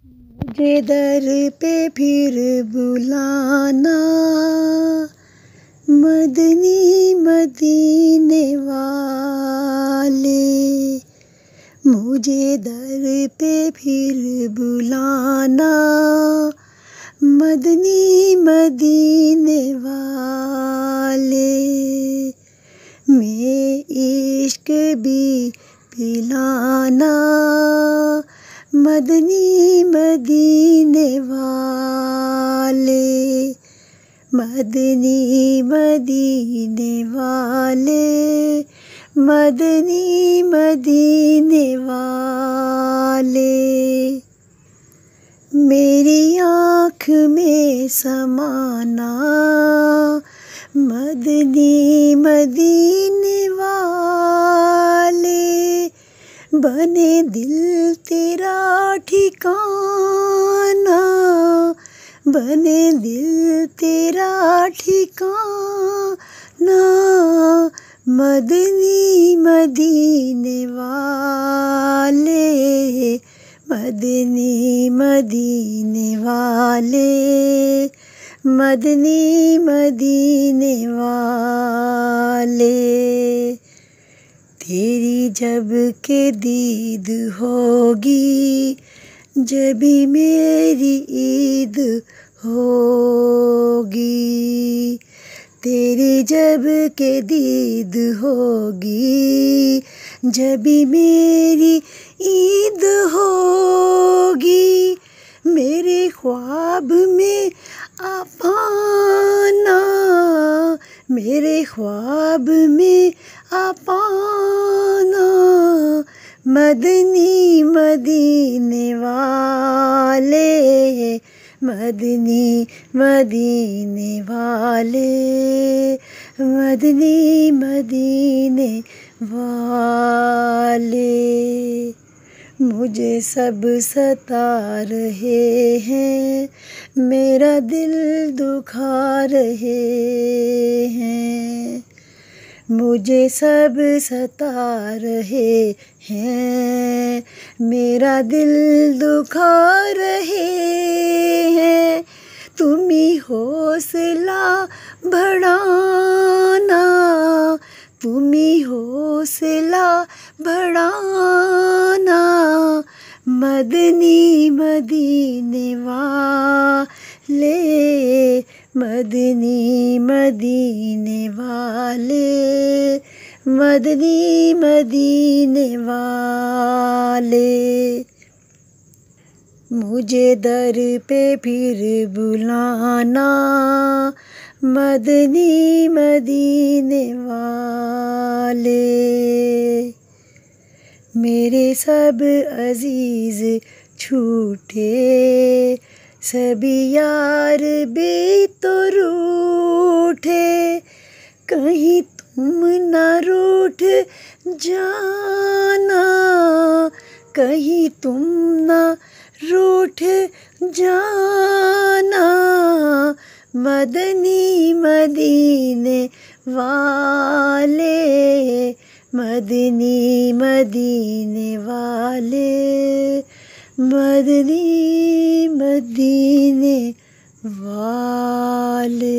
मुझे दर पे फिर बुलाना, मदनी मदीने वाले। मुझे दर पे फिर बुलाना, मदनी मदीने वाले। मैं इश्क भी पिलाना, मदनी मदीने वाले। मदनी मदीने वाले, मदनी मदीने वाले। मेरी आँख में समाना, मदनी मदीने वाले। बने दिल तेरा ठिकाना, बने दिल तेरा ठिकाना, मदनी मदीने वाले। मदनी मदीने वाले, मदनी मदीने वाले। तेरी जब के दीद होगी, जभी मेरी ईद होगी। तेरी जब के दीद होगी, जभी मेरी ईद होगी। मेरे ख्वाब में आ पाना, मेरे ख्वाब में आ पाना, मदनी मदीने वाले। मदनी मदीने वाले, मदनी मदीने वाले। मुझे सब सता रहे हैं, मेरा दिल दुखा रहे हैं। मुझे सब सता रहे हैं, मेरा दिल दुखा रहे हैं। तुम ही हौसला बढ़ाना, तुम ही हौसला बढ़ाना, मदनी मदीने वाले। मदनी मदीने वाले, मदनी मदीने वाले। मुझे दर पे फिर बुलाना, मदनी मदीने वाले। मेरे सब अजीज छूटे, सभी यार भी तो रूठे। कहीं तुम न रूठ जाना, कहीं तुम न रूठ जाना, मदनी मदीने वाले। मदनी मदीने वाले, मदनी मदीने वाले।